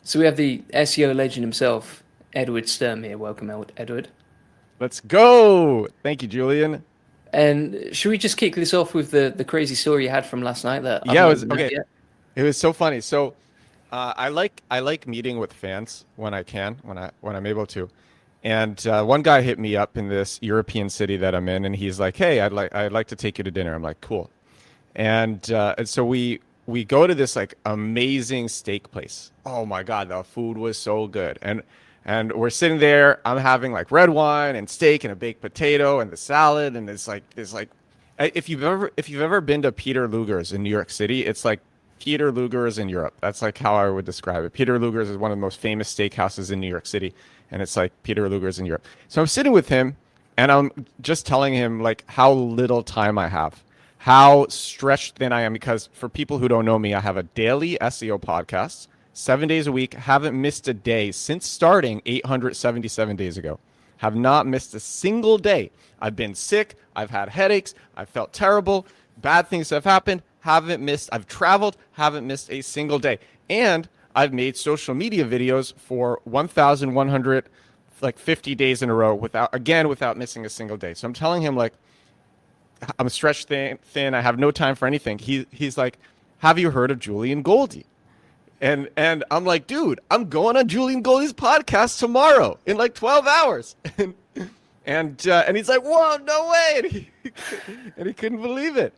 So we have the SEO legend himself, Edward Sturm here. Welcome, Edward. Let's go. Thank you, Julian. And should we just kick this off with the crazy story you had from last night that I've Yeah, it not was even heard okay. yet? It was so funny. So, I like meeting with fans when I can, when I'm able to. And one guy hit me up in this European city that I'm in, and he's like, "Hey, I'd like to take you to dinner." I'm like, "Cool." And so we go to this like amazing steak place. Oh my God, the food was so good. And we're sitting there. I'm having like red wine and steak and a baked potato and the salad, and it's like if you've ever been to Peter Luger's in New York City, it's like Peter Luger's in Europe. That's like how I would describe it. Peter Luger's is one of the most famous steakhouses in New York City, and it's like Peter Luger's in Europe. So I'm sitting with him, and I'm just telling him like how little time I have, how stretched thin I am. Because for people who don't know me, I have a daily SEO podcast, 7 days a week. Haven't missed a day since starting 877 days ago. Have not missed a single day. I've been sick. I've had headaches. I've felt terrible. Bad things have happened. Haven't missed. I've traveled. Haven't missed a single day. And I've made social media videos for 1,100, like 50 days in a row without missing a single day. So I'm telling him like I'm stretched thin. I have no time for anything. He's like, "Have you heard of Julian Goldie?" And I'm like, "Dude, I'm going on Julian Goldie's podcast tomorrow in like 12 hours." And he's like, "Whoa, no way!" And he couldn't believe it.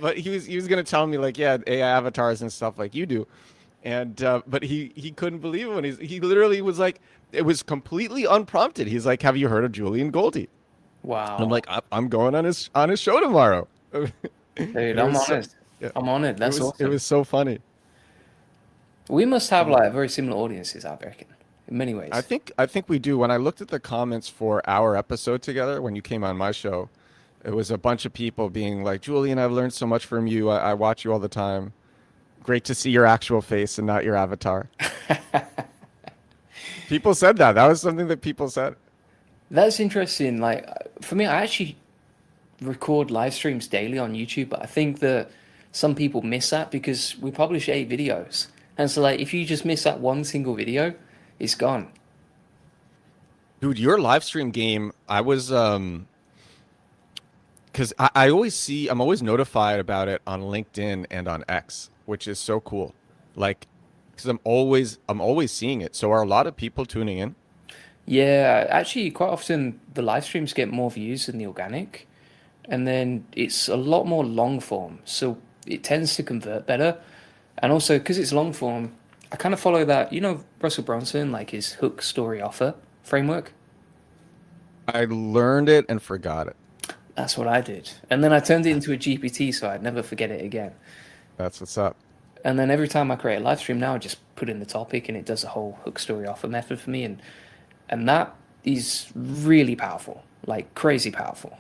But he was gonna tell me like, "Yeah, AI avatars and stuff like you do," but he couldn't believe it when he literally was like, it was completely unprompted. He's like, "Have you heard of Julian Goldie?" And I'm Wow, like, I'm going on his show tomorrow." dude, It I'm was so, honored. yeah, I'm honored. it That's was it awesome. was so funny. We must have like very similar audiences, I reckon, in many I ways. think I think we do. When I looked at the comments for our episode together when you came on my show, it was a bunch of people being like, "Julian, I've learned so much from you. I watch you all the time. Great to see your actual face and not your avatar." People said that. That was something that people said. That's interesting. Like for me, I actually record live streams daily on YouTube, but I think that some people miss that because we publish 8 videos. And so like if you just miss that one single video, it's gone. Dude, your live stream game, I was because I always see, I'm always notified about it on LinkedIn and on X, which is so cool. Like, because I'm always seeing it. So are a lot of people tuning in? Yeah, actually quite often the live streams get more views than the organic. And then it's a lot more long form. So it tends to convert better. And also because it's long form, I kind of follow that, Russell Brunson, like his hook story offer framework. I learned it and forgot it. That's what I did. And then I turned it into a GPT so I'd never forget it again. That's what's up. And then every time I create a live stream now, I just put in the topic and it does a whole hook story offer method for me. And that is really powerful, like crazy powerful.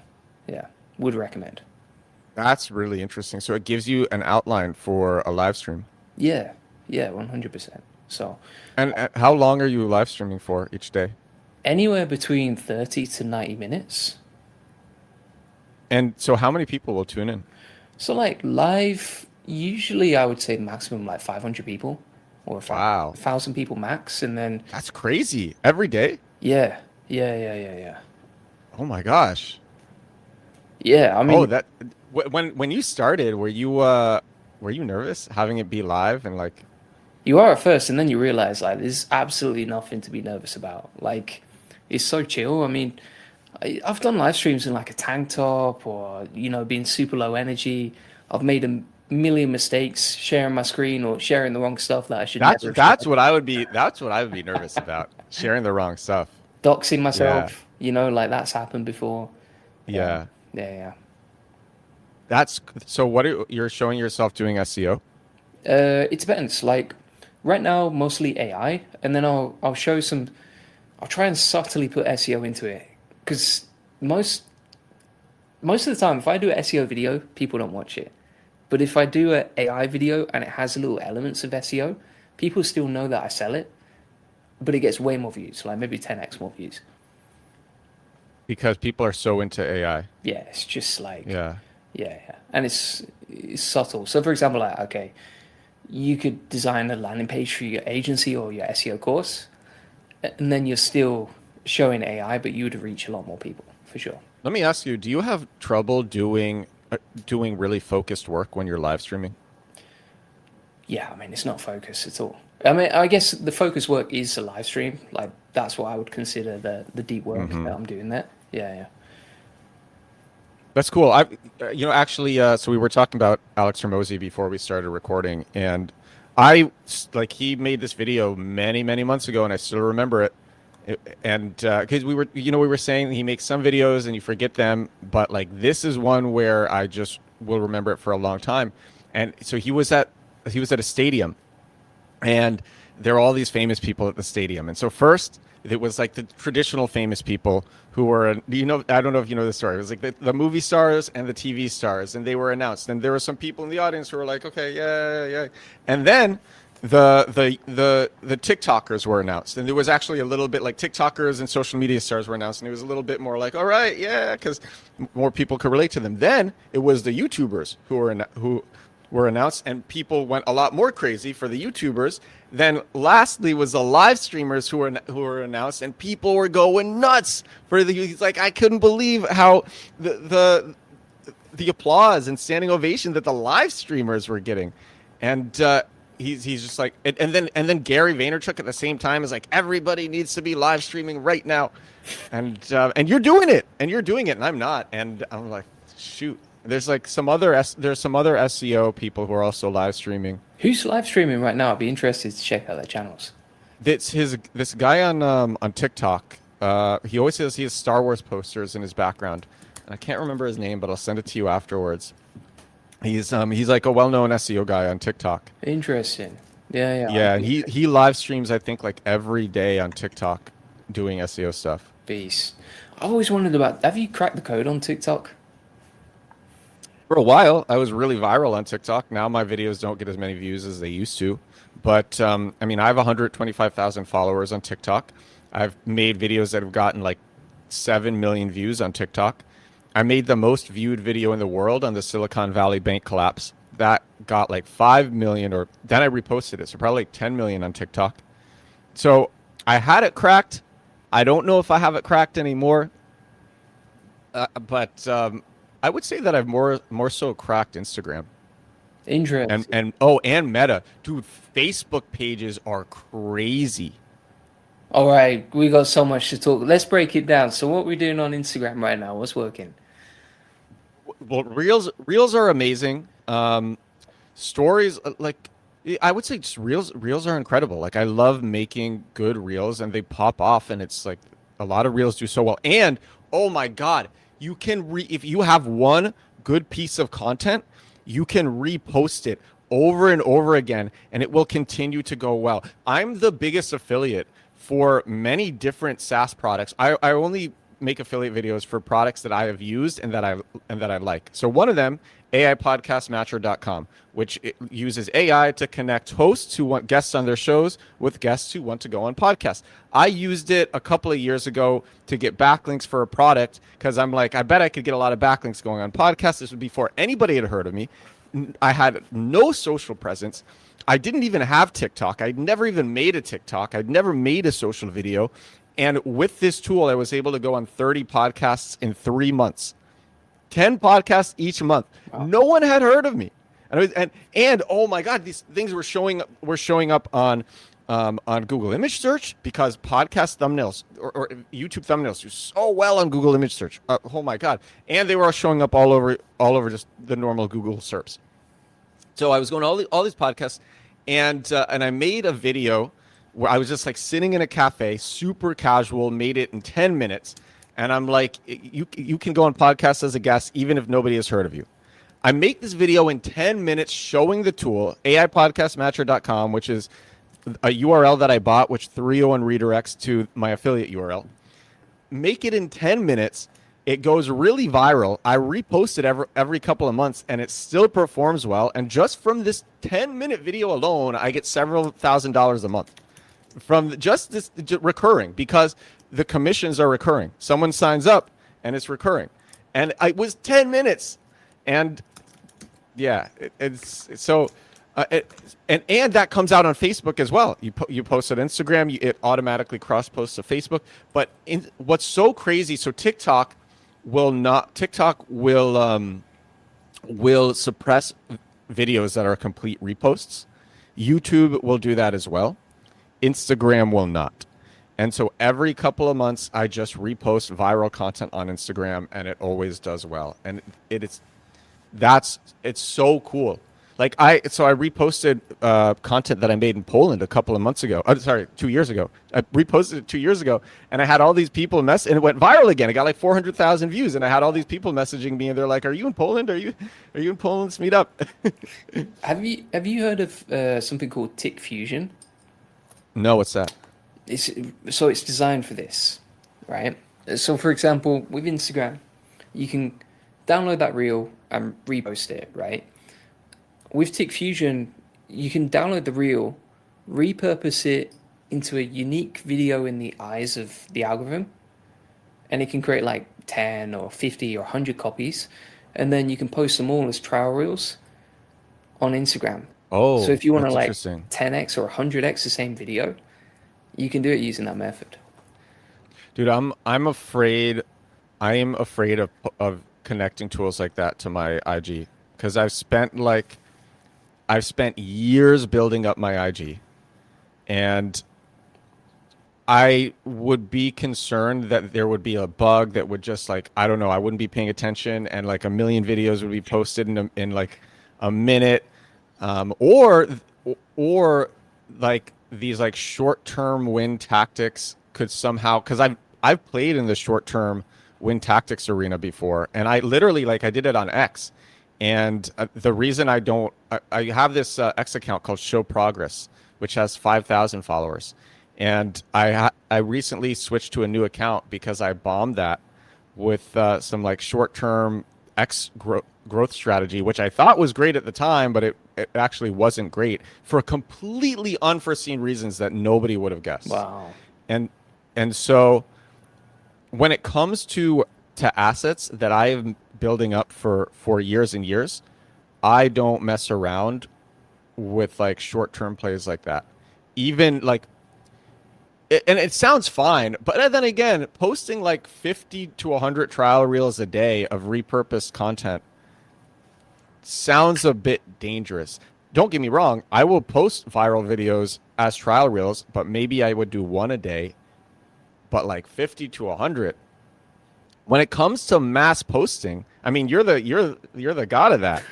Yeah, would recommend. That's really interesting. So it gives you an outline for a live stream. Yeah, yeah, 100%. So And how long are you live streaming for each day? anywhere between 30 to 90 minutes. And so how many people will tune in? So like live, usually I would say maximum like 500 people or Wow. 1,000 people max. And then, That's crazy. Every day? yeah, yeah. Oh my gosh. Yeah, I Oh, mean, when you started, were you nervous having it be live and like you are at first, and then you realize like there's absolutely nothing to be nervous about. Like, it's so chill. I mean, I've done live streams in like a tank top or being super low energy. I've made a million mistakes sharing my screen or sharing the wrong stuff that I should that's never have shared. what I would be nervous about, sharing the wrong stuff. Doxing Yeah. myself, like that's happened before. Yeah, Yeah. yeah. That's so you're showing yourself doing SEO? It depends. Like right now, mostly AI, and then I'll show some. I'll try and subtly put SEO into it because most of the time, if I do an SEO video, people don't watch it. But if I do an AI video and it has little elements of SEO, people still know that I sell it, but it gets way more views, like maybe 10x more views. Because people are so into AI. Yeah, it's just like, Yeah. yeah. And it's subtle. So for example, like, okay, you could design a landing page for your agency or your SEO course, and then you're still showing AI, but you would reach a lot more people for sure. Let me ask you, do you have trouble doing really focused work when you're live streaming? Yeah, I mean, it's not focus at all. I mean, I guess the focus work is a live stream. Like, that's what I would consider the deep work that I'm doing there. Yeah, yeah. That's cool. Actually, so we were talking about Alex Hormozi before we started recording, and he made this video many, many months ago, and I still remember it. And because we were saying he makes some videos and you forget them, but like this is one where I just will remember it for a long time. And so he was at a stadium, and there are all these famous people at the stadium. And so first it was like the traditional famous people who were, I don't know if you know the story. It was like the movie stars and the TV stars, and they were announced. And there were some people in the audience who were like, okay, yeah. And then the TikTokers were announced, and there was actually a little bit like TikTokers and social media stars were announced, and it was a little bit more like, all right, yeah, because more people could relate to them. Then it was the YouTubers who were announced, and people went a lot more crazy for the YouTubers. Then lastly was the live streamers who were announced, and people were going nuts for He's like, I couldn't believe how the applause and standing ovation that the live streamers were getting, and he's just like, and then Gary Vaynerchuk at the same time is like, everybody needs to be live streaming right now, and you're doing it, and I'm not, and I'm like, shoot. There's like some other SEO people who are also live streaming. Who's live streaming right now? I'd be interested to check out their channels. This guy on TikTok. He always says he has Star Wars posters in his background, and I can't remember his name, but I'll send it to you afterwards. He's like a well-known SEO guy on TikTok. Interesting. Yeah. Yeah, and he live streams, I think, like every day on TikTok doing SEO stuff. Beast. I've always wondered have you cracked the code on TikTok? For a while, I was really viral on TikTok. Now my videos don't get as many views as they used to. But, I mean, I have 125,000 followers on TikTok. I've made videos that have gotten like 7 million views on TikTok. I made the most viewed video in the world on the Silicon Valley bank collapse. That got like 5 million, or then I reposted it. So probably like 10 million on TikTok. So I had it cracked. I don't know if I have it cracked anymore. But I would say that I've more so cracked Instagram. Interesting. And Meta. Dude, Facebook pages are crazy. All right, we got so much to talk. Let's break it down. So what we're doing on Instagram right now, what's working? Well, reels are amazing. Stories, like, I would say just reels are incredible. Like, I love making good reels, and they pop off, and it's like a lot of reels do so well. And oh my God, you can if you have one good piece of content, you can repost it over and over again, and it will continue to go well. I'm the biggest affiliate for many different SaaS products. I only make affiliate videos for products that I have used and that I like. So one of them, AIPodcastmatcher.com, which uses AI to connect hosts who want guests on their shows with guests who want to go on podcasts. I used it a couple of years ago to get backlinks for a product because I'm like, I bet I could get a lot of backlinks going on podcasts. This was before anybody had heard of me. I had no social presence. I didn't even have TikTok. I'd never even made a TikTok. I'd never made a social video. And with this tool, I was able to go on 30 podcasts in 3 months. 10 podcasts each month. Wow. No one had heard of me. And oh my God, these things were showing up on Google image search because podcast thumbnails or YouTube thumbnails do so well on Google image search. Oh my God. And they were showing up all over just the normal Google SERPs. So I was going to all these podcasts, and I made a video where I was just like sitting in a cafe, super casual, made it in 10 minutes. And I'm like, you can go on podcasts as a guest, even if nobody has heard of you. I make this video in 10 minutes showing the tool, AIPodcastmatcher.com, which is a URL that I bought, which 301 redirects to my affiliate URL. Make it in 10 minutes. It goes really viral. I repost it every couple of months, and it still performs well. And just from this 10-minute video alone, I get several $1,000s a month from just this recurring, because the commissions are recurring. Someone signs up, and it's recurring. And it was 10 minutes. And yeah, it's so And that comes out on Facebook as well. You post on Instagram, it automatically cross posts to Facebook. But what's so crazy? So TikTok will suppress videos that are complete reposts. YouTube will do that as well. Instagram will not. And so every couple of months, I just repost viral content on Instagram, and it always does well. And it's so cool. Like I reposted content that I made in Poland a couple of months ago. 2 years ago. I reposted it 2 years ago, and I had all these people and it went viral again. It got like 400,000 views, and I had all these people messaging me, and they're like, "Are you in Poland? Are you in Poland? Let's meet up." Have you heard of something called Tick Fusion? No, what's that? It's designed for this, right? So for example, with Instagram, you can download that reel and repost it, right? With Tick Fusion, you can download the reel, repurpose it into a unique video in the eyes of the algorithm, and it can create like 10 or 50 or 100 copies, and then you can post them all as trial reels on Instagram. Oh, so if you want to that's like interesting. 10x or 100x the same video, you can do it using that method. Dude, I'm afraid. I am afraid of connecting tools like that to my IG, because I've spent years building up my IG, and I would be concerned that there would be a bug that would just like, I don't know, I wouldn't be paying attention, and like a million videos would be posted in like a minute, or like these like short-term win tactics could somehow, because I've played in the short-term win tactics arena before, and I literally like I did it on X. And the reason I have this X account called Show Progress, which has 5,000 followers. And I recently switched to a new account because I bombed that with some like short-term X growth strategy, which I thought was great at the time, but it actually wasn't great for completely unforeseen reasons that nobody would have guessed. Wow. And so when it comes to assets that I've building up for years and years, I don't mess around with like short-term plays like that. Even like, and it sounds fine, but then again, posting like 50 to 100 trial reels a day of repurposed content sounds a bit dangerous. Don't get me wrong, I will post viral videos as trial reels, but maybe I would do one a day. But like 50 to 100. When it comes to mass posting, I mean, you're the god of that.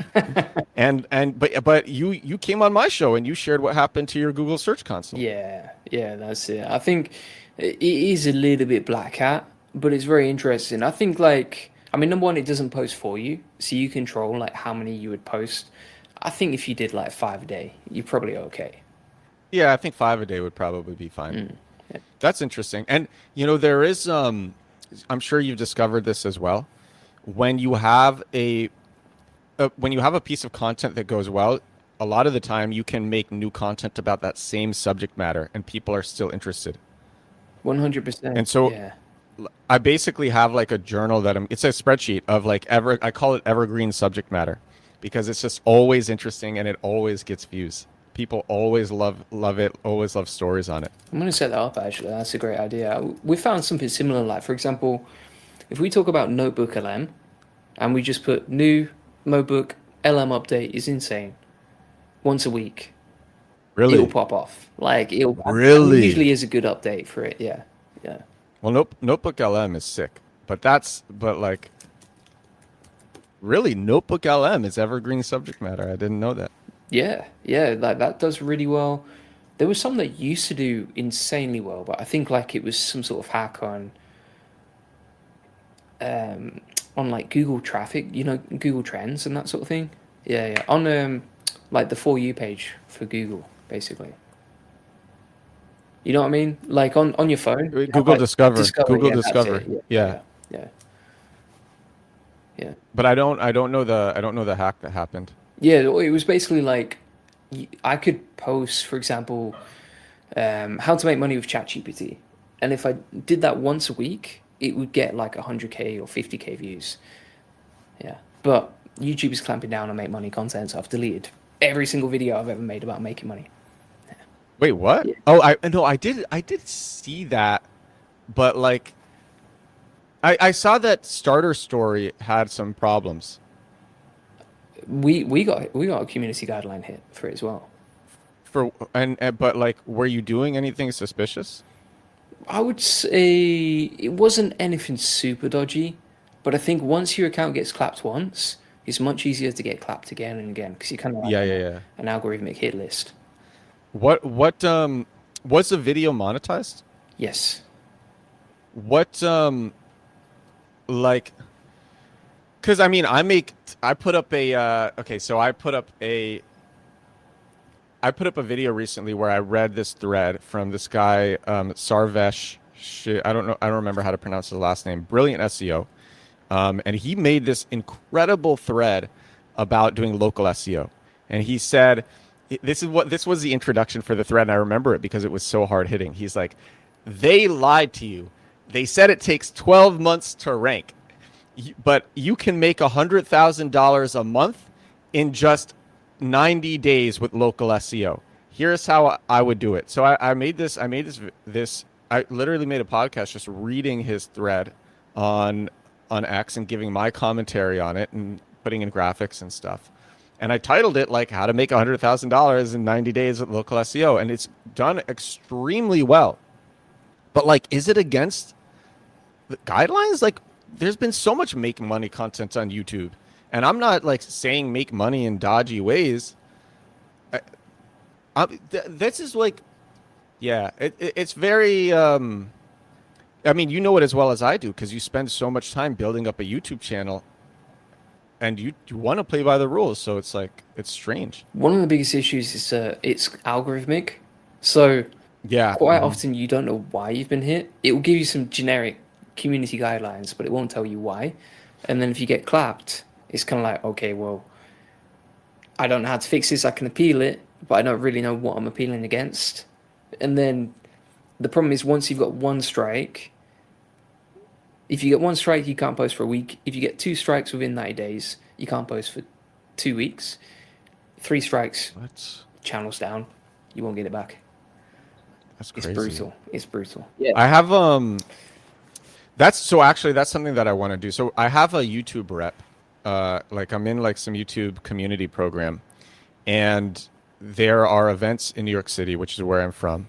but you came on my show and you shared what happened to your Google Search Console. Yeah, that's it. I think it is a little bit black hat, but it's very interesting. I think like, I mean, number one, it doesn't post for you, so you control like how many you would post. I think if you did like 5 a day, you're probably okay. Yeah, I think 5 a day would probably be fine. Yeah. That's interesting. And there is I'm sure you've discovered this as well. When you have a piece of content that goes well, a lot of the time you can make new content about that same subject matter, and people are still interested. 100%. And so yeah. I basically have like a journal it's a spreadsheet of like I call it evergreen subject matter, because it's just always interesting and it always gets views. People always love it, always love stories on it. I'm going to set that up, actually. That's a great idea. We found something similar, like, for example, if we talk about Notebook LM, and we just put new Notebook LM update is insane, once a week. Really? It'll pop off. Like, it'll... Really? It usually is a good update for it, yeah. Well, Notebook LM is sick, but like, really, Notebook LM is evergreen subject matter. I didn't know that. Yeah, like that does really well. There was some that used to do insanely well, but I think like it was some sort of hack on like Google traffic, Google Trends and that sort of thing. Yeah, on like the For You page for Google, basically. You know what I mean? Like on your phone. Google Discover. Google Discover. Yeah. But I don't know the hack that happened. Yeah, it was basically like I could post, for example, how to make money with ChatGPT, and if I did that once a week, it would get like 100k or 50k views. Yeah, but YouTube is clamping down on make money content, so I've deleted every single video I've ever made about making money. Wait, what? Yeah. Oh, I did see that, but like I saw that Starter Story had some problems We got a community guideline hit for it as well. for and but like were you doing anything suspicious? I would say it wasn't anything super dodgy, but I think once your account gets clapped once, it's much easier to get clapped again and again because you're kind of like Yeah, on yeah, yeah. an algorithmic hit list. What was the video monetized? Yes. What like because I mean I put up a okay, so I put up a video recently where I read this thread from this guy, Sarvesh. I don't remember how to pronounce his last name. Brilliant SEO, and he made this incredible thread about doing local SEO. And he said, this was the introduction for the thread, and I remember it because it was so hard hitting. He's like, they lied to you. They said it takes 12 months to rank, but you can make $100,000 a month in just 90 days with local SEO. Here's how I would do it. So I made this. I literally made a podcast just reading his thread on X and giving my commentary on it and putting in graphics and stuff. And I titled it like "How to Make $100,000 in 90 Days with Local SEO," and it's done extremely well. But like, is it against the guidelines? Like, there's been so much make money content on YouTube. And I'm not like saying make money in dodgy ways. This is like, yeah, it's very. I mean, you know it as well as I do because you spend so much time building up a YouTube channel, and you want to play by the rules. So it's like it's strange. One of the biggest issues is it's algorithmic. So Yeah. quite often you don't know why you've been hit. It will give you some generic community guidelines, but it won't tell you why. And then if you get clapped, it's kind of like, okay, well, I don't know how to fix this. I can appeal it, but I don't really know what I'm appealing against. And then the problem is once you've got one strike, if you get one strike, you can't post for a week. If you get two strikes within 90 days, you can't post for 2 weeks. 3 strikes, What? channel's down. You won't get it back. That's crazy. It's brutal. It's brutal. Yeah. I have That's so actually that's something that I want to do. So I have a YouTube rep. Like I'm in like some YouTube community program, and there are events in New York City, which is where I'm from.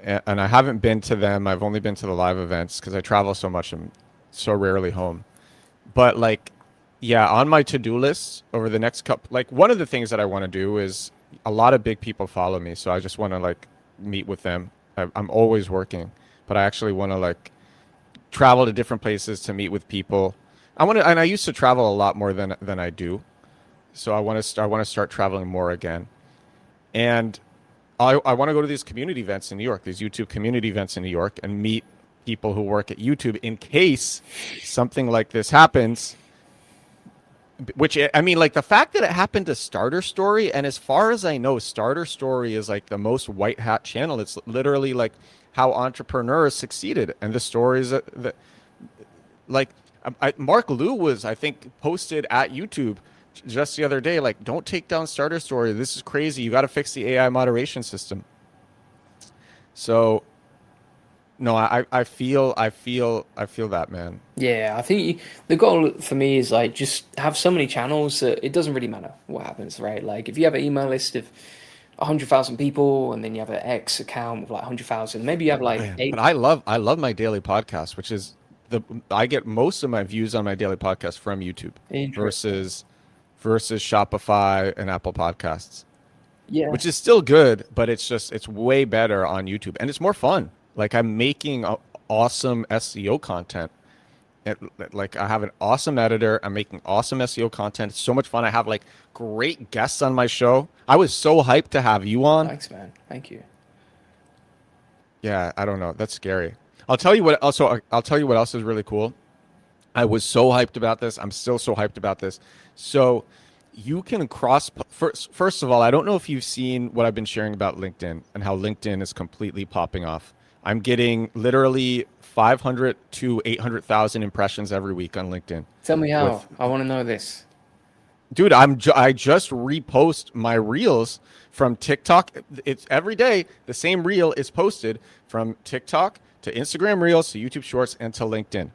And I haven't been to them. I've only been to the live events because I travel so much. I'm so rarely home. But like, yeah, on my to-do list over the next couple, like one of the things that I want to do is a lot of big people follow me. So I just want to like meet with them. I'm always working, but I actually want to like travel to different places to meet with people. And I used to travel a lot more than I do. So I want to start traveling more again. And I want to go to these community events in New York, these YouTube community events in New York, and meet people who work at YouTube in case something like this happens. Which, I mean, like the fact that it happened to Starter Story, and as far as I know, Starter Story is like the most white hat channel. It's literally like how entrepreneurs succeeded, and the stories that like Mark Liu was, I think, posted at YouTube just the other day, like, don't take down Starter Story. This is crazy. You got to fix the AI moderation system. So, no, I feel that, man. Yeah, I think the goal for me is like just have so many channels that it doesn't really matter what happens, right? Like if you have an email list of 100,000 people and then you have an X account with like 100,000, maybe you have like Man, 8. but I love my daily podcast, which is I get most of my views on my daily podcast from YouTube versus Shopify and Apple Podcasts. Yeah. Which is still good, but it's way better on YouTube, and it's more fun. Like I'm making awesome SEO content. Like I have an awesome editor. I'm making awesome SEO content. It's so much fun. I have like great guests on my show. I was so hyped to have you on. Thanks, man. Thank you. Yeah, I don't know. That's scary. I'll tell you what else is really cool. I was so hyped about this. I'm still so hyped about this. So you can first of all, I don't know if you've seen what I've been sharing about LinkedIn and how LinkedIn is completely popping off. I'm getting literally 500 to 800,000 impressions every week on LinkedIn. Tell me how. I want to know this. Dude, I just repost my reels from TikTok. It's every day the same reel is posted from TikTok to Instagram Reels to YouTube Shorts and to LinkedIn.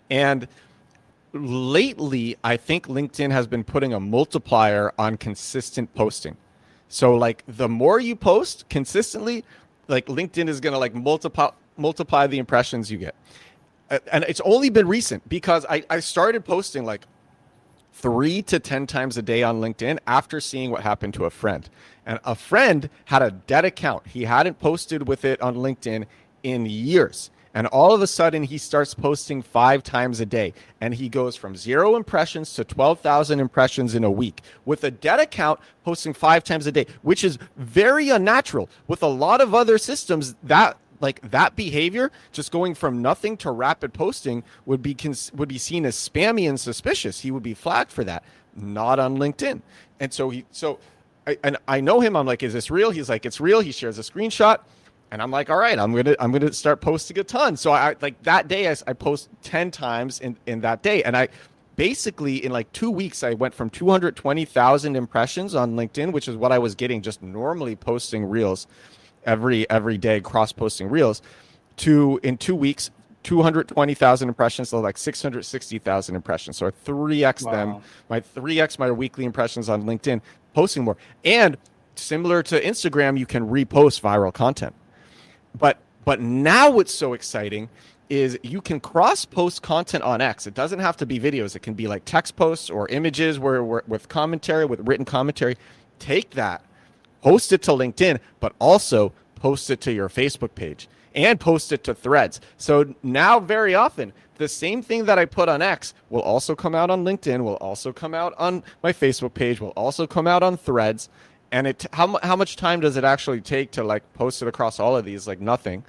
And lately, I think LinkedIn has been putting a multiplier on consistent posting. So like the more you post consistently, like LinkedIn is going to like multiply the impressions you get. And it's only been recent because I started posting like 3 to 10 times a day on LinkedIn after seeing what happened to a friend. And a friend had a dead account. He hadn't posted with it on LinkedIn in years. And all of a sudden, he starts posting 5 times a day. And he goes from 0 impressions to 12,000 impressions in a week with a dead account posting 5 times a day, which is very unnatural. With a lot of other systems, that behavior, just going from nothing to rapid posting, would be seen as spammy and suspicious. He would be flagged for that. Not on LinkedIn. And I know him. I'm like, is this real? He's like, it's real. He shares a screenshot. And I'm like, all right, I'm gonna start posting a ton. So I like that day I post 10 times in that day. And I basically in like 2 weeks I went from 220,000 impressions on LinkedIn, which is what I was getting just normally posting reels every day, cross posting reels, to in 2 weeks 220,000 impressions, so like 660,000 impressions. So I 3x them, my 3x my weekly impressions on LinkedIn, posting more. And similar to Instagram, you can repost viral content. But now what's so exciting is you can cross post content on X. It doesn't have to be videos. It can be like text posts or images where with commentary, with written commentary. Take that, post it to LinkedIn, but also post it to your Facebook page and post it to Threads. So now very often the same thing that I put on X will also come out on LinkedIn, will also come out on my Facebook page, will also come out on Threads. And how much time does it actually take to like post it across all of these? Like nothing.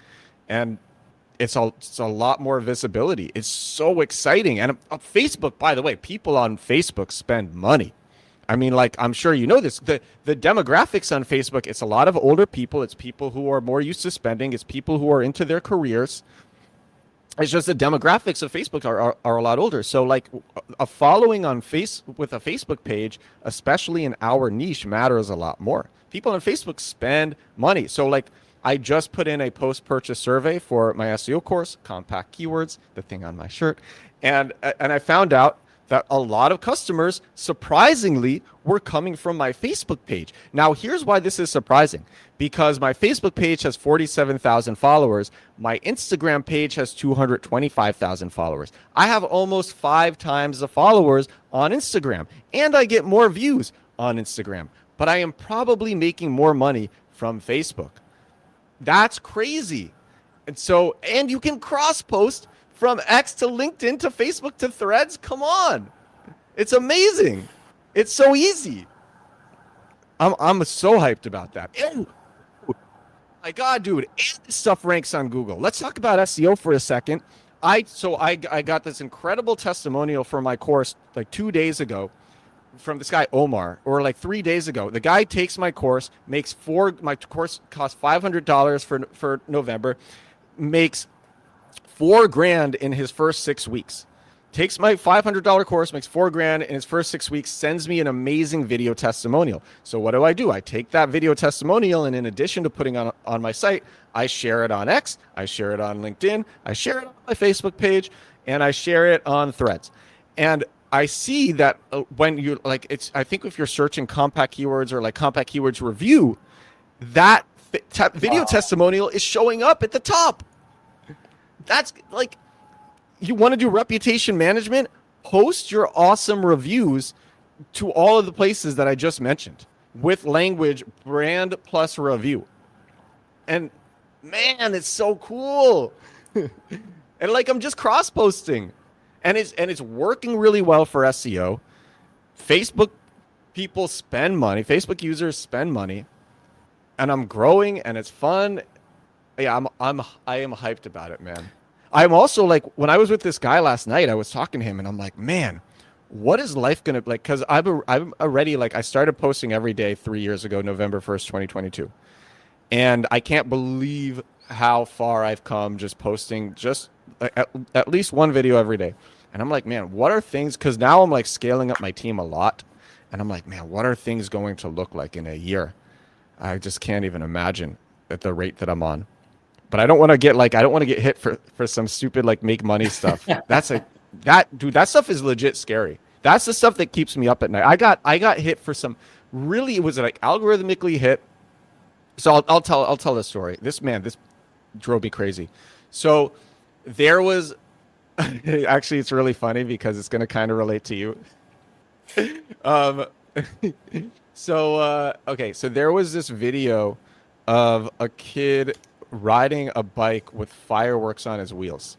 And it's a lot more visibility. It's so exciting. And Facebook, by the way, people on Facebook spend money. I mean, like, I'm sure you know this. The demographics on Facebook, it's a lot of older people. It's people who are more used to spending. It's people who are into their careers. It's just the demographics of Facebook are a lot older. So like a following on with a Facebook page, especially in our niche, matters a lot more. People on Facebook spend money. So like I just put in a post-purchase survey for my SEO course, Compact Keywords, the thing on my shirt. And I found out that a lot of customers, surprisingly, were coming from my Facebook page. Now, here's why this is surprising. Because my Facebook page has 47,000 followers. My Instagram page has 225,000 followers. I have almost 5 times the followers on Instagram. And I get more views on Instagram. But I am probably making more money from Facebook. That's crazy. And you can cross-post from X to LinkedIn to Facebook to Threads. Come on. It's amazing. It's so easy. I'm so hyped about that. Ew. My God, dude. And this stuff ranks on Google. Let's talk about SEO for a second. I got this incredible testimonial for my course like 2 days ago from this guy Omar, or like 3 days ago. The guy takes my course, my course costs $500 for November, makes $4,000 in his first 6 weeks. Takes my $500 course, makes $4,000 in his first 6 weeks, sends me an amazing video testimonial. So what do? I take that video testimonial, and in addition to putting on my site, I share it on X, I share it on LinkedIn, I share it on my Facebook page, and I share it on Threads. And I see that when you like, I think if you're searching compact keywords or like compact keywords review, that video testimonial is showing up at the top. That's like, you want to do reputation management, post your awesome reviews to all of the places that I just mentioned with language brand plus review. And man, it's so cool. And like, I'm just cross posting, and it's working really well for SEO. Facebook people spend money. Facebook users spend money, and I'm growing, and it's fun. Yeah, I am hyped about it, man. I'm also like, when I was with this guy last night, I was talking to him, and I'm like, man, what is life gonna like? Because I'm already like, I started posting every day 3 years ago, November 1st, 2022, and I can't believe how far I've come just posting just at least one video every day. And I'm like, man, what are things? Because now I'm like scaling up my team a lot, And I'm like, man, what are things going to look like in a year? I just can't even imagine at the rate that I'm on. But I don't want to get like I don't want to get hit for some stupid like make money stuff. That's like that dude, that stuff is legit scary. That's the stuff that keeps me up at night. I got hit for some really, it was like algorithmically hit. So I'll tell the story. This drove me crazy. So there was actually it's really funny because it's going to kind of relate to you. Um so there was this video of a kid riding a bike with fireworks on his wheels.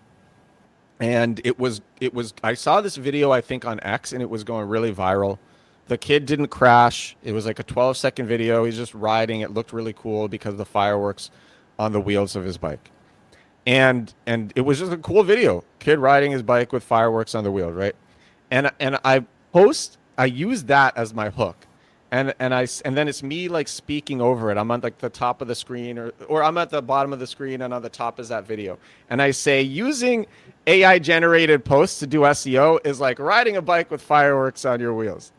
And it was I saw this video I think on X and it was going really viral. The kid didn't crash. It was like a 12-second video. He's just riding. It looked really cool because of the fireworks on the wheels of his bike. And it was just a cool video. Kid riding his bike with fireworks on the wheel, right? And I use that as my hook. And then it's me like speaking over it. I'm on like the top of the screen or I'm at the bottom of the screen and on the top is that video. And I say using AI generated posts to do SEO is like riding a bike with fireworks on your wheels.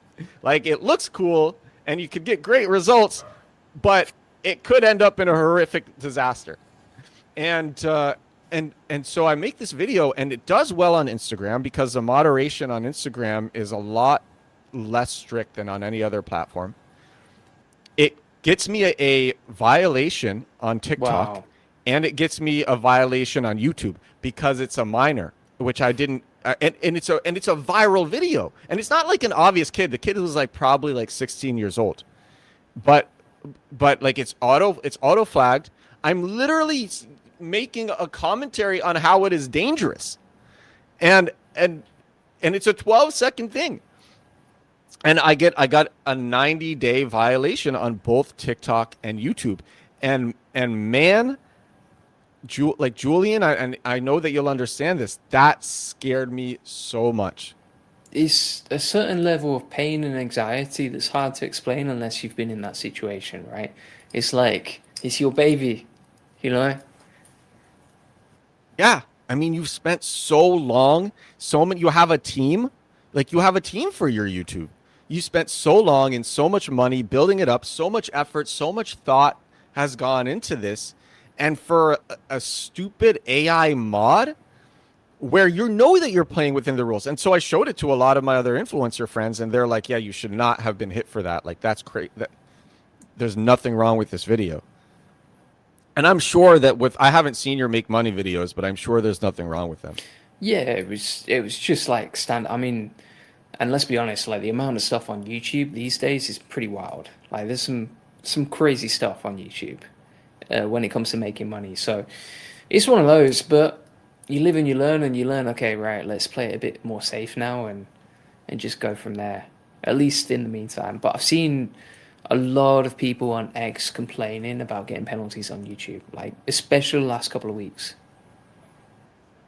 Like it looks cool and you could get great results, but it could end up in a horrific disaster. And so I make this video and it does well on Instagram because the moderation on Instagram is a lot less strict than on any other platform. It gets me a violation on TikTok. Wow. And it gets me a violation on YouTube because it's a minor, which I didn't. And it's a viral video, and it's not like an obvious kid. The kid was like probably like 16 years old, but like it's auto flagged. I'm literally making a commentary on how it is dangerous, and it's a 12-second thing, and I got a 90-day violation on both TikTok and YouTube, and man. Julian, I know that you'll understand this. That scared me so much. It's a certain level of pain and anxiety that's hard to explain unless you've been in that situation, right? It's like it's your baby, you know? Yeah. I mean, you've spent so long, so many, you have a team, like you have a team for your YouTube. You spent so long and so much money building it up, so much effort, so much thought has gone into this. And for a stupid AI mod where you know that you're playing within the rules. And so I showed it to a lot of my other influencer friends and they're like, yeah, you should not have been hit for that. Like, that's crazy. There's nothing wrong with this video. And I'm sure that I haven't seen your make money videos, but I'm sure there's nothing wrong with them. Yeah, it was just like I mean, and let's be honest, like the amount of stuff on YouTube these days is pretty wild. Like there's some crazy stuff on YouTube. When it comes to making money. So it's one of those, but you live and you learn, okay, right, let's play it a bit more safe now and just go from there, at least in the meantime. But I've seen a lot of people on X complaining about getting penalties on YouTube, like especially the last couple of weeks.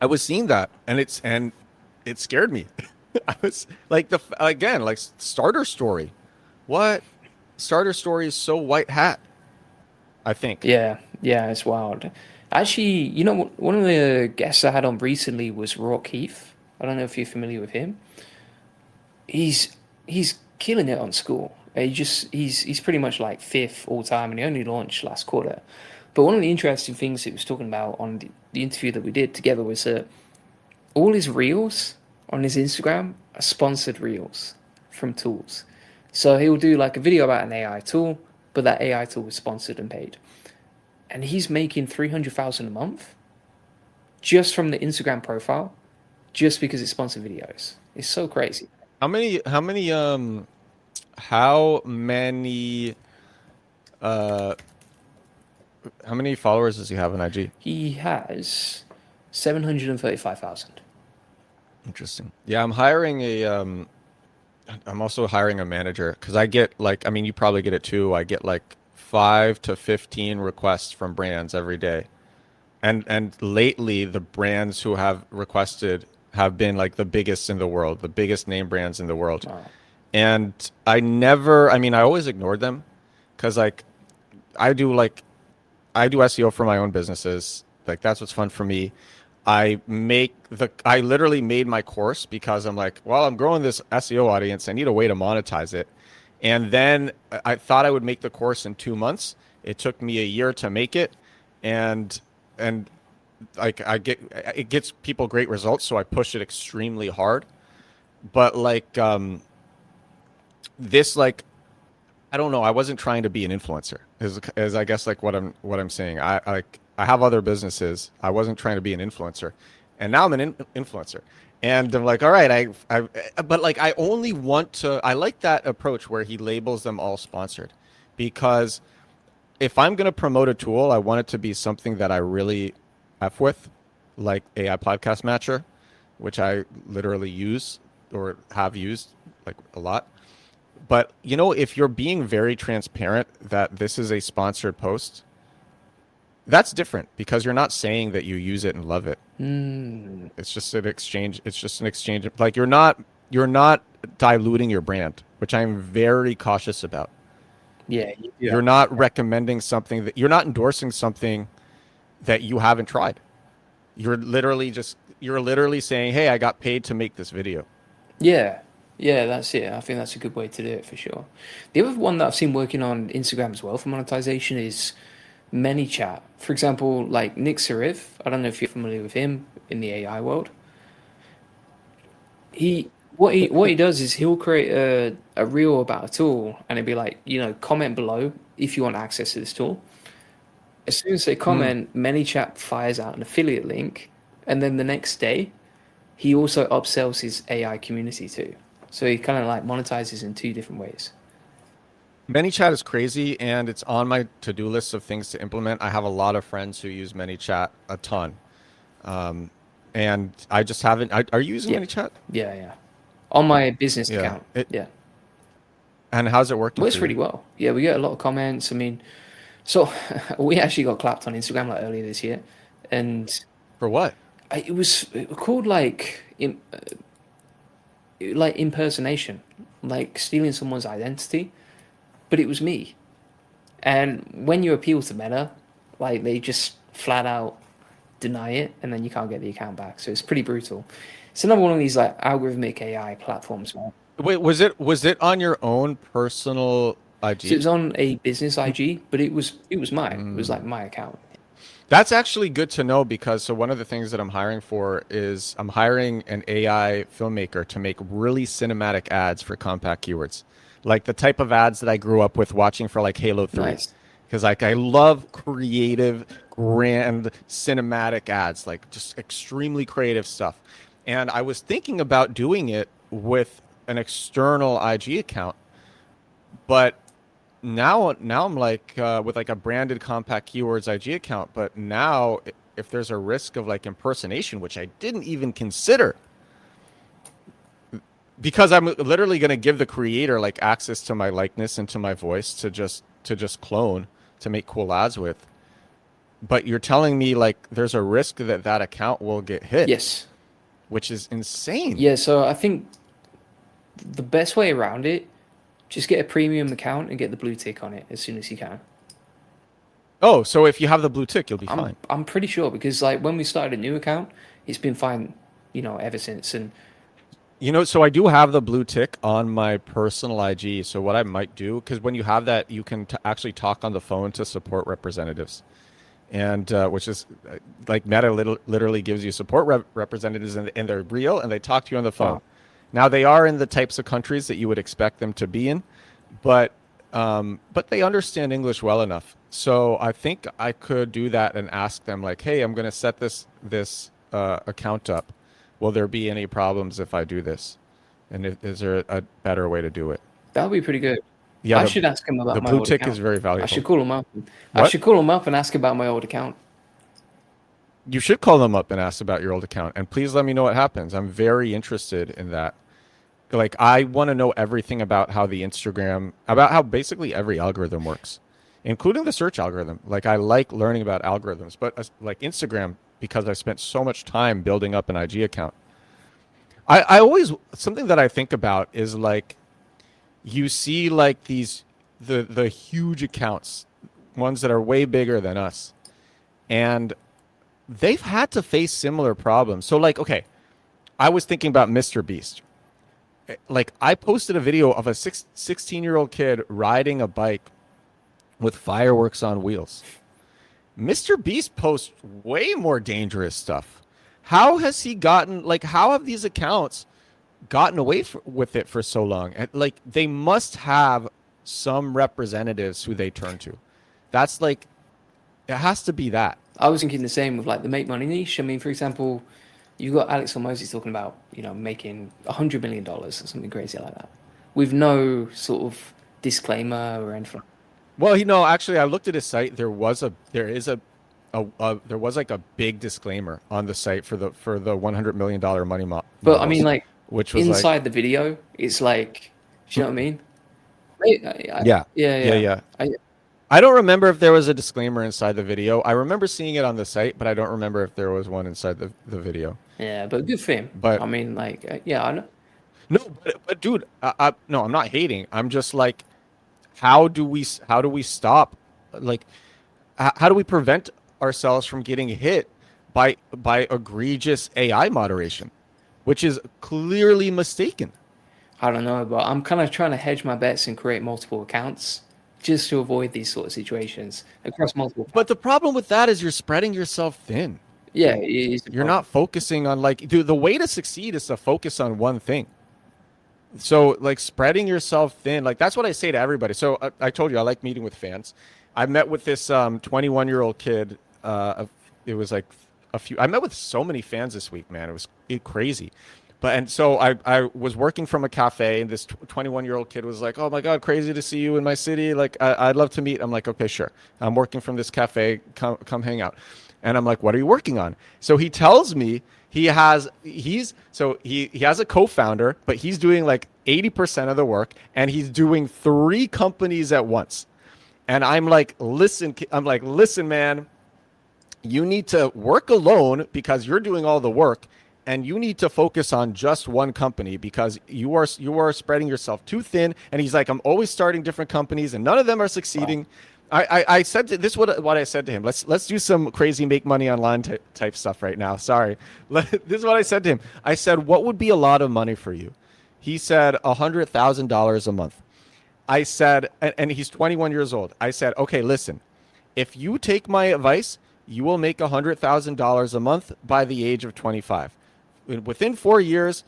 I was seeing that and it scared me. I was like like starter story. What? Starter story is so white hat. I think. Yeah, it's wild. Actually, you know, one of the guests I had on recently was Rock Heath. I don't know if you're familiar with him. He's killing it on school. He's pretty much like fifth all time, and he only launched last quarter. But one of the interesting things he was talking about on the interview that we did together was that all his reels on his Instagram are sponsored reels from tools. So he'll do like a video about an AI tool, but that AI tool was sponsored and paid. And he's making 300,000 a month just from the Instagram profile, just because it's sponsored videos. It's so crazy. How many followers does he have on IG? He has 735,000. Interesting. Yeah, I'm also hiring a manager because I get like, I mean, you probably get it too. I get like 5 to 15 requests from brands every day. And lately the brands who have requested have been like the biggest in the world, the biggest name brands in the world. Wow. And I always ignored them because like I do SEO for my own businesses. Like that's what's fun for me. I literally made my course because I'm like, well, I'm growing this SEO audience. I need a way to monetize it. And then I thought I would make the course in 2 months. It took me a year to make it, and like it gets people great results, so I push it extremely hard. But like this, like I don't know, I wasn't trying to be an influencer. Is I guess like what I'm saying. I have other businesses. I wasn't trying to be an influencer, and now I'm an influencer. And I'm like, all right, but like I only want to. I like that approach where he labels them all sponsored, because if I'm going to promote a tool, I want it to be something that I really F with, like AI Podcast Matcher, which I literally use or have used like a lot. But you know, if you're being very transparent that this is a sponsored post, that's different because you're not saying that you use it and love it. It's just an exchange. It's just an exchange. Like you're not diluting your brand, which I'm very cautious about. Yeah, You're not recommending something that you're not endorsing something that you haven't tried. You're literally saying, "Hey, I got paid to make this video." yeah, yeah. That's it. I think that's a good way to do it for sure. The other one that I've seen working on Instagram as well for monetization is ManyChat. For example, like Nick Sarif. I don't know if you're familiar with him in the AI world. What he does is he'll create a reel about a tool, and it'd be like, comment below if you want access to this tool. As soon as they comment, ManyChat fires out an affiliate link, and then the next day, he also upsells his AI community too. So he kind of like monetizes in two different ways. ManyChat is crazy, and it's on my to-do list of things to implement. I have a lot of friends who use ManyChat a ton, and I just haven't. Are you using ManyChat? Yeah. On my business account. Yeah. And how's it working? Works pretty well. Yeah, we get a lot of comments. I mean, so we actually got clapped on Instagram like earlier this year, and For what? it was called like impersonation, like stealing someone's identity, but it was me. And when you appeal to Meta, like they just flat out deny it, and then you can't get the account back. So it's pretty brutal. It's another one of these like algorithmic AI platforms, man. Wait, was it on your own personal IG? So it was on a business IG, but it was mine. It was like my account. That's actually good to know, because so one of the things that I'm hiring for is I'm hiring an AI filmmaker to make really cinematic ads for compact keywords, like the type of ads that I grew up with watching for like Halo 3. Nice. Because like I love creative, grand, cinematic ads, like just extremely creative stuff. And I was thinking about doing it with an external IG account, but now I'm like with like a branded compact keywords IG account. But now if there's a risk of like impersonation, which I didn't even consider, because I'm literally going to give the creator like access to my likeness and to my voice to just clone to make cool ads with. But you're telling me like there's a risk that that account will get hit. Yes. Which is insane. Yeah, so I think the best way around it, just get a premium account and get the blue tick on it as soon as you can. Oh, so if you have the blue tick, you'll be fine. I'm pretty sure, because like when we started a new account, it's been fine, ever since. And so I do have the blue tick on my personal IG. So what I might do, because when you have that, you can actually talk on the phone to support representatives. And which is like Meta literally gives you support representatives, and they're real, and they talk to you on the phone. Now they are in the types of countries that you would expect them to be in, but they understand English well enough. So I think I could do that and ask them like, "Hey, I'm going to set this account up. Will there be any problems if I do this? And is there a better way to do it?" that would be pretty good. Yeah, I should ask him about the my blue old tick account. is very valuable. I should call him up. What? I should call him up and ask about my old account. You should call them up and ask about your old account, and please let me know what happens. I'm very interested in that. Like, I want to know everything about how basically every algorithm works, including the search algorithm. Like, I like learning about algorithms, but like Instagram, because I spent so much time building up an IG account. I always, something that I think about is like, you see like the huge accounts, ones that are way bigger than us, and they've had to face similar problems. So like, okay, I was thinking about Mr. Beast. like I posted a video of a 16-year-old kid riding a bike with fireworks on wheels. Mr. Beast posts way more dangerous stuff. How has he gotten, like, how have these accounts gotten away with it for so long? And, like, they must have some representatives who they turn to. That's like, it has to be that. I was thinking the same with like the make money niche. I mean, for example, you got Alex Hormozi talking about, making $100 million or something crazy like that, with no sort of disclaimer or anything. Well, actually, I looked at his site. There was like a big disclaimer on the site for the $100 million money But I mean, models, like which was like, inside the video, it's like, do you know what I mean? yeah, Yeah, yeah, yeah. yeah. I don't remember if there was a disclaimer inside the video. I remember seeing it on the site, but I don't remember if there was one inside the video. Yeah, but good for him. But I mean, like, yeah, I know. no, but dude, no, I'm not hating. I'm just like, how do we stop? Like, how do we prevent ourselves from getting hit by egregious AI moderation, which is clearly mistaken? I don't know, but I'm kind of trying to hedge my bets and create multiple accounts just to avoid these sort of situations across multiple. But the problem with that is you're spreading yourself thin. Yeah, it is. You're not focusing on, like, dude, the way to succeed is to focus on one thing. So, like, spreading yourself thin, like, that's what I say to everybody. So I told you I like meeting with fans. I met with this 21-year-old kid. It was like I met with so many fans this week, man. It was crazy. And so I was working from a cafe, and this 21-year-old kid was like, "Oh my God, crazy to see you in my city. Like, I'd love to meet." I'm like, "Okay, sure. I'm working from this cafe. Come hang out." And I'm like, "What are you working on?" So he tells me he has a co-founder, but he's doing like 80% of the work, and he's doing 3 companies at once. And I'm like, listen, man, you need to work alone because you're doing all the work, and you need to focus on just one company because you are spreading yourself too thin. And he's like, I'm always starting different companies, and none of them are succeeding. Wow. I said this what I said to him. Let's do some crazy make money online type stuff right now. Sorry, this is what I said to him. I said, what would be a lot of money for you? He said $100,000 a month. I said, and he's 21 years old. I said, okay, listen, if you take my advice, you will make $100,000 a month by the age of 25. Within 4 years,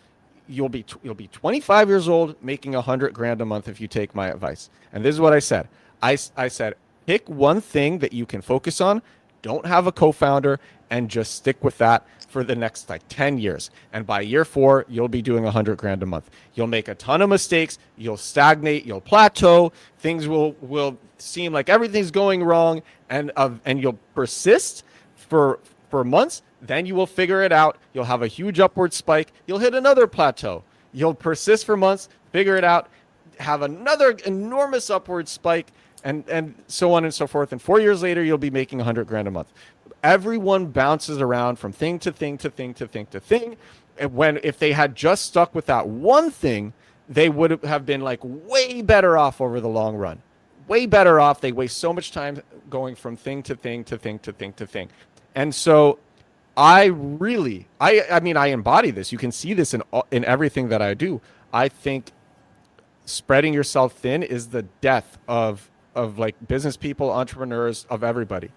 you'll be 25 years old, making $100,000 a month if you take my advice. And this is what I said. I said, pick one thing that you can focus on. Don't have a co-founder, and just stick with that for the next like 10 years. And by year 4, you'll be doing $100,000 a month. You'll make a ton of mistakes. You'll stagnate. You'll plateau. Things will seem like everything's going wrong, and you'll persist for months. Then you will figure it out. You'll have a huge upward spike. You'll hit another plateau. You'll persist for months, figure it out, have another enormous upward spike, and so on and so forth. And 4 years later, you'll be making $100,000 a month. Everyone bounces around from thing to thing to thing to thing to thing. And if they had just stuck with that one thing, they would have been like way better off over the long run. Way better off. They waste so much time going from thing to thing to thing to thing to thing. And so I mean, I embody this. You can see this in everything that I do. I think spreading yourself thin is the death of like business people, entrepreneurs, of everybody.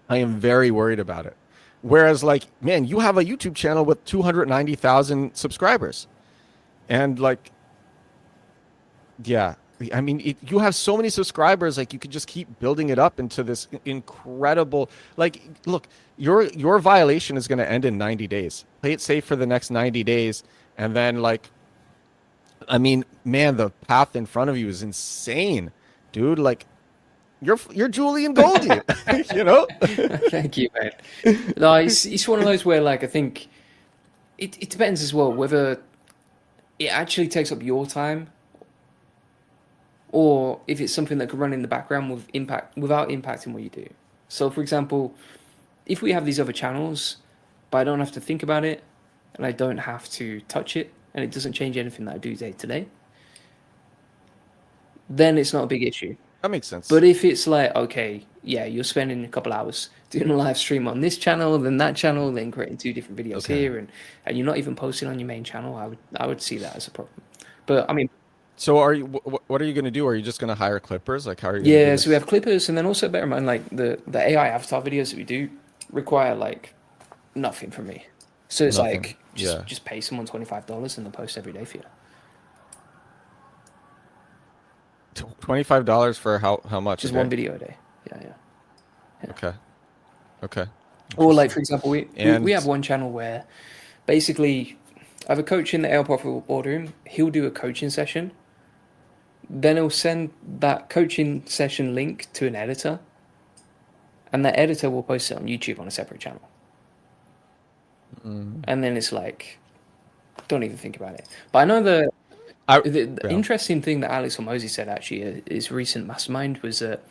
I am very worried about it. Whereas, like, man, you have a YouTube channel with 290,000 subscribers. And like, yeah, I mean, you have so many subscribers, like you could just keep building it up into this incredible, like, look, your violation is going to end in 90 days. Play it safe for the next 90 days. And then, like, I mean, man, the path in front of you is insane, dude. Like, you're Julian Goldie, you know? Thank you, man. No, it's one of those where, like, I think it depends as well whether it actually takes up your time, or if it's something that could run in the background without impacting what you do. So, for example, if we have these other channels, but I don't have to think about it, and I don't have to touch it, and it doesn't change anything that I do day to day, then it's not a big issue. That makes sense. But if it's like, okay, yeah, you're spending a couple hours doing a live stream on this channel, then that channel, then creating 2 different videos Okay. here, and you're not even posting on your main channel, I would see that as a problem. But I mean, So what are you going to do? Are you just going to hire clippers? Like, how are you going to do yeah, so we this? have clippers, and then also bear in mind like the AI avatar videos that we do require like nothing from me. So it's Nothing. like Yeah. just pay someone $25 and they'll post every day for you. $25 for how much a Just one day? video a day. Yeah, yeah. Yeah. Okay. Okay. Or like Interesting. for example, we And have one channel where basically I have a coach in the AL Profit Boardroom. He'll do a coaching session. Then he'll send that coaching session link to an editor, and that editor will post it on YouTube on a separate channel. And then it's like, don't even think about it. But I know I the yeah. interesting thing that Alex Hormozi said actually his recent mastermind was that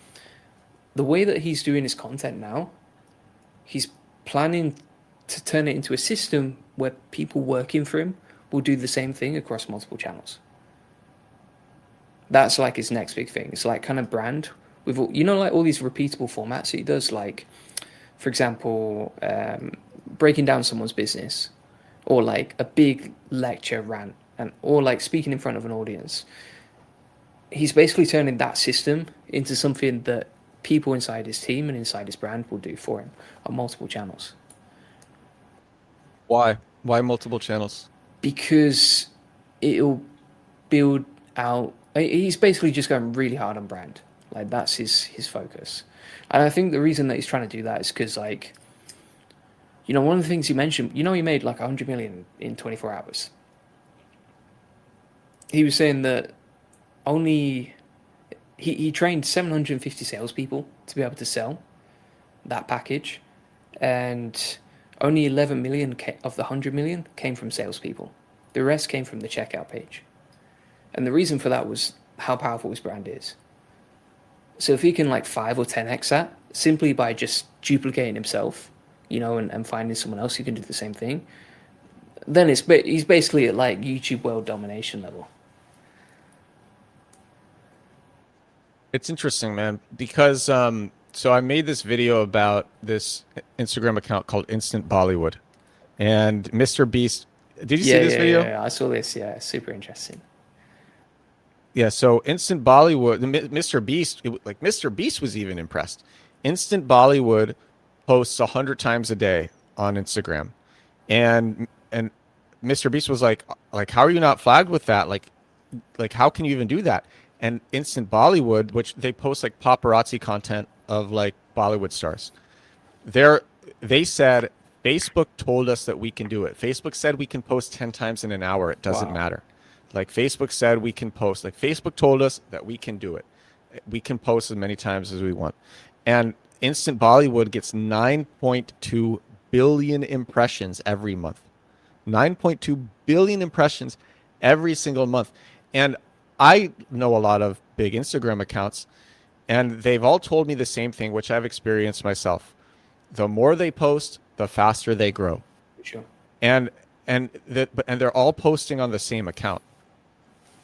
the way that he's doing his content now, he's planning to turn it into a system where people working for him will do the same thing across multiple channels. That's like his next big thing. It's like kind of brand with all, like all these repeatable formats that he does, like for example, breaking down someone's business, or like a big lecture rant, and or like speaking in front of an audience. He's basically turning that system into something that people inside his team and inside his brand will do for him on multiple channels. Why? Why multiple channels? Because it'll build out. He's basically just going really hard on brand. Like that's his focus. And I think the reason that he's trying to do that is because like, one of the things he mentioned, he made like 100 million in 24 hours. He was saying that only he trained 750 salespeople to be able to sell that package, and only 11 million of the 100 million came from salespeople. The rest came from the checkout page. And the reason for that was how powerful his brand is. So if he can like 5 or 10x that simply by just duplicating himself, and finding someone else who can do the same thing, then he's basically at like YouTube world domination level. It's interesting, man, because so I made this video about this Instagram account called Instant Bollywood, and Mr. Beast. Did you see this video? Yeah. I saw this. Yeah, super interesting. Yeah, so Instant Bollywood, Mr. Beast, like Mr. Beast was even impressed. Instant Bollywood posts 100 times a day on Instagram, and Mr. Beast was like, how are you not flagged with that? Like how can you even do that? And Instant Bollywood, which they post like paparazzi content of like Bollywood stars, they said Facebook told us that we can do it. Facebook said we can post 10 times in an hour. It doesn't matter. Like Facebook said we can post. Like Facebook told us that we can do it. We can post as many times as we want. And Instant Bollywood gets 9.2 billion impressions every month. 9.2 billion impressions every single month. And I know a lot of big Instagram accounts, and they've all told me the same thing, which I've experienced myself. The more they post, the faster they grow. Sure. And they're all posting on the same account.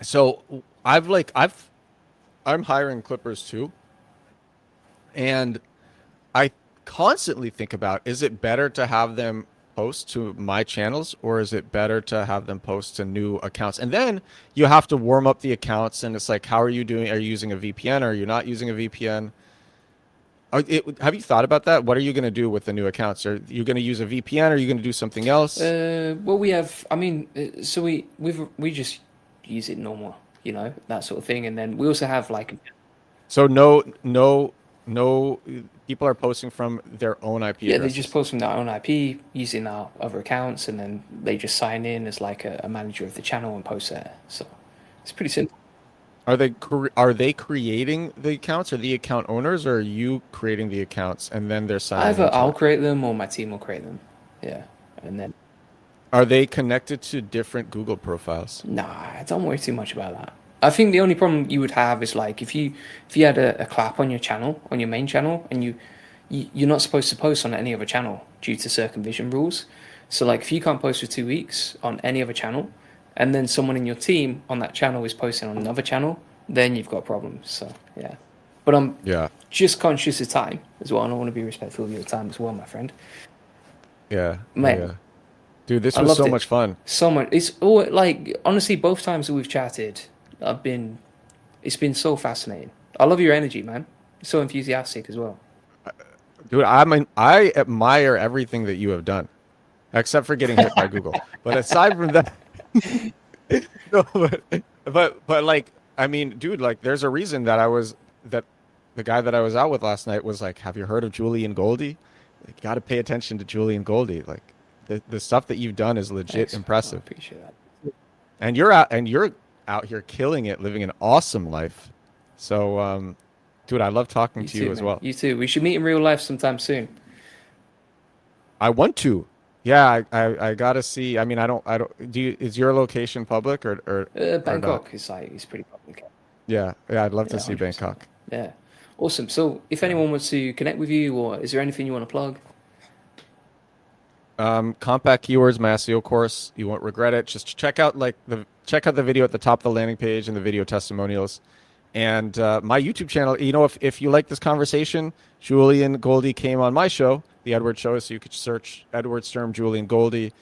So I'm hiring clippers too. And I constantly think about, is it better to have them post to my channels, or is it better to have them post to new accounts? And then you have to warm up the accounts, and it's like, how are you doing? Are you using a VPN? Are you not using a VPN? Have you thought about that? What are you going to do with the new accounts? Are you going to use a VPN? Or are you going to do something else? Well, we have. I mean, so we just use it normal, that sort of thing, and then we also have like. So no people are posting from their own IP Yeah, addresses. they just post from their own IP using our other accounts, and then they just sign in as like a manager of the channel and post there. So it's pretty simple. Are they creating the accounts, or the account owners, or are you creating the accounts and then they're signing Either into I'll it? create them or my team will create them. Yeah, and then Are they connected to different Google profiles? nah, don't worry too much about that. I think the only problem you would have is like if you had a clap on your channel, on your main channel, and you're not supposed to post on any other channel due to circumvention rules. So like if you can't post for 2 weeks on any other channel, and then someone in your team on that channel is posting on another channel, then you've got problems. So yeah. But I'm Yeah. just conscious of time as well, and I want to be respectful of your time as well, my friend. Yeah. Mate, Yeah. Dude, this I was loved so it. much fun. So much. It's all like honestly, both times that we've chatted, I've been. It's been so fascinating. I love your energy, man. So enthusiastic as well. Dude, I admire everything that you have done, except for getting hit by Google. But aside from that, no, but like, I mean, dude, like, there's a reason that the guy that I was out with last night was like, "Have you heard of Julian Goldie? Like, you got to pay attention to Julian Goldie. Like, the stuff that you've done is legit Thanks. I impressive, appreciate that. and you're out here killing it, living an awesome life. So, dude, I love talking You to you too, as man. well. You too. We should meet in real life sometime soon. I want to. Yeah, I gotta see. I mean, I don't. Is your location public or not? Bangkok is like it's pretty public. Yeah, I'd love to Yeah, see 100%. Bangkok. Yeah. Awesome. So, if Yeah. anyone wants to connect with you, or is there anything you want to plug? Compact keywords, my SEO course. You won't regret it. Just check out the video at the top of the landing page and the video testimonials, and my YouTube channel. You know, if you like this conversation, Julian Goldie came on my show, the Edward Show, so you could search Edward Sturm, Julian Goldie.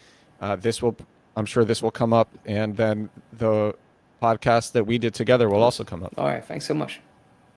I'm sure this will come up, and then the podcast that we did together will also come up. All right. Thanks so much.